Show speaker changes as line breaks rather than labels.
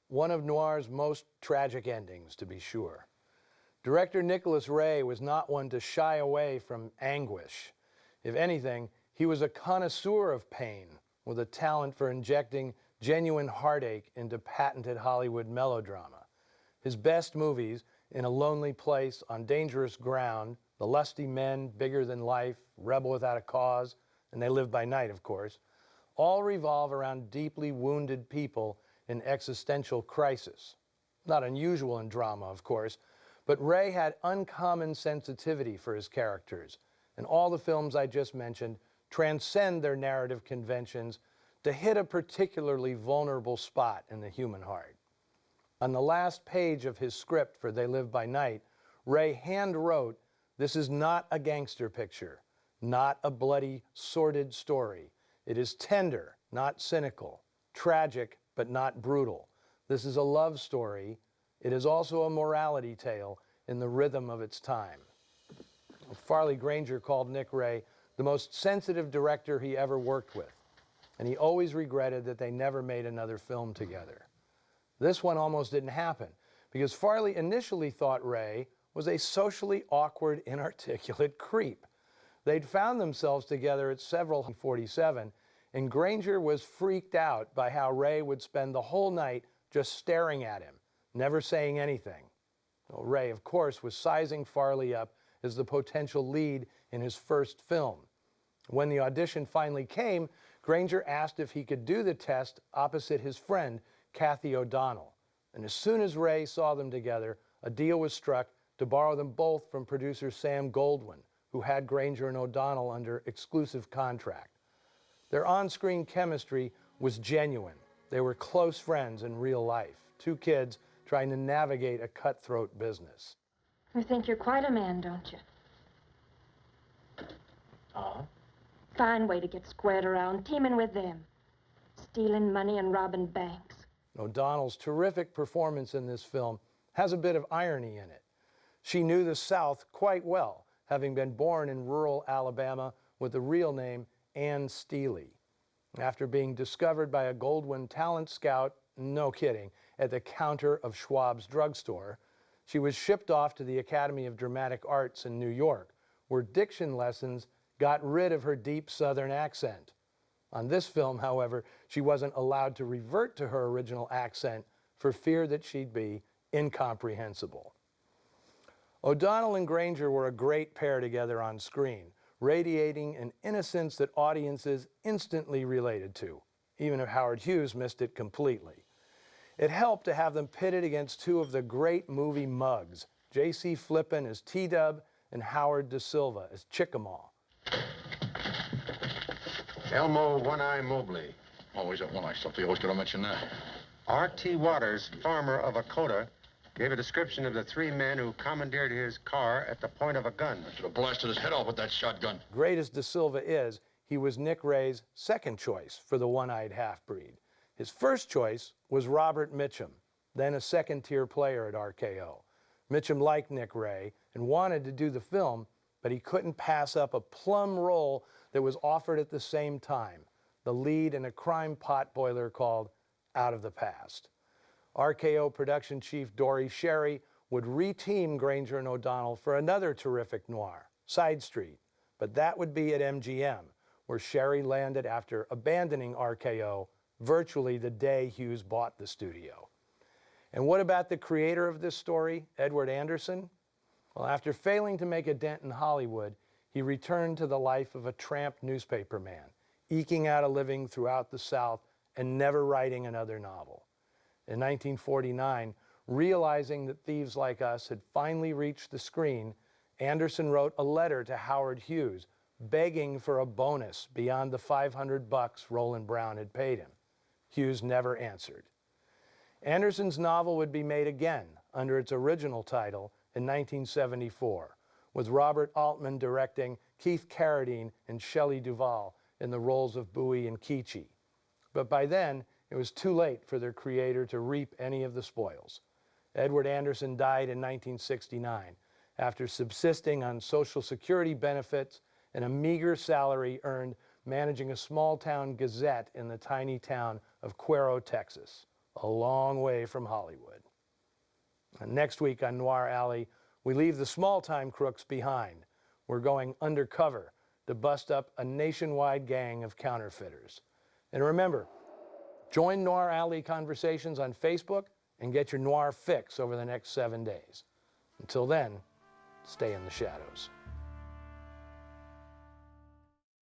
one of Noir's most tragic endings, to be sure. Director Nicholas Ray was not one to shy away from anguish. If anything, he was a connoisseur of pain, with a talent for injecting genuine heartache into patented Hollywood melodrama. His best movies, In a Lonely Place, On Dangerous Ground, The Lusty Men, Bigger Than Life, Rebel Without a Cause, and They Live by Night, of course, all revolve around deeply wounded people in existential crisis. Not unusual in drama, of course, but Ray had uncommon sensitivity for his characters, and all the films I just mentioned transcend their narrative conventions to hit a particularly vulnerable spot in the human heart. On the last page of his script for They Live by Night, Ray hand-wrote, "This is not a gangster picture, not a bloody, sordid story. It is tender, not cynical, tragic, but not brutal. This is a love story. It is also a morality tale in the rhythm of its time." Farley Granger called Nick Ray the most sensitive director he ever worked with, and he always regretted that they never made another film together. This one almost didn't happen, because Farley initially thought Ray was a socially awkward, inarticulate creep. They'd found themselves together at several 47, and Granger was freaked out by how Ray would spend the whole night just staring at him, never saying anything. Well, Ray, of course, was sizing Farley up as the potential lead in his first film. When the audition finally came, Granger asked if he could do the test opposite his friend, Kathy O'Donnell. And as soon as Ray saw them together, a deal was struck to borrow them both from producer Sam Goldwyn, who had Granger and O'Donnell under exclusive contract. Their on-screen chemistry was genuine. They were close friends in real life, two kids trying to navigate a cutthroat business.
You think you're quite a man, don't you? Fine way to get squared around, teaming with them. Stealing money and robbing banks.
O'Donnell's terrific performance in this film has a bit of irony in it. She knew the South quite well, having been born in rural Alabama with the real name Ann Steely. After being discovered by a Goldwyn talent scout, no kidding, at the counter of Schwab's drugstore, she was shipped off to the Academy of Dramatic Arts in New York, where diction lessons got rid of her deep Southern accent. On this film, however, she wasn't allowed to revert to her original accent for fear that she'd be incomprehensible. O'Donnell and Granger were a great pair together on screen, radiating an innocence that audiences instantly related to, even if Howard Hughes missed it completely. It helped to have them pitted against two of the great movie mugs, J.C. Flippin as T-Dub and Howard Da Silva as Chickamauga.
Elmo One-Eye Mobley.
Always that one-eye stuff. They always gotta mention that.
R.T. Waters, farmer of Akota, gave a description of the three men who commandeered his car at the point of a gun.
I should have blasted his head off with that shotgun.
Great as Da Silva is, he was Nick Ray's second choice for the one-eyed half-breed. His first choice was Robert Mitchum, then a second-tier player at RKO. Mitchum liked Nick Ray and wanted to do the film, but he couldn't pass up a plum role that was offered at the same time, the lead in a crime potboiler called Out of the Past. RKO production chief Dory Sherry would re-team Granger and O'Donnell for another terrific noir, Side Street, but that would be at MGM, where Sherry landed after abandoning RKO virtually the day Hughes bought the studio. And what about the creator of this story, Edward Anderson? Well, after failing to make a dent in Hollywood, he returned to the life of a tramp newspaperman, eking out a living throughout the South and never writing another novel. In 1949, realizing that Thieves Like Us had finally reached the screen, Anderson wrote a letter to Howard Hughes, begging for a bonus beyond the $500 Roland Brown had paid him. Hughes never answered. Anderson's novel would be made again under its original title in 1974, with Robert Altman directing, Keith Carradine and Shelley Duvall in the roles of Bowie and Keechee. But by then, it was too late for their creator to reap any of the spoils. Edward Anderson died in 1969 after subsisting on Social Security benefits and a meager salary earned managing a small-town gazette in the tiny town of Cuero, Texas. a long way from Hollywood. And next week on Noir Alley, we leave the small-time crooks behind. We're going undercover to bust up a nationwide gang of counterfeiters. And remember, join Noir Alley Conversations on Facebook and get your noir fix over the next 7 days. Until then, stay in the shadows.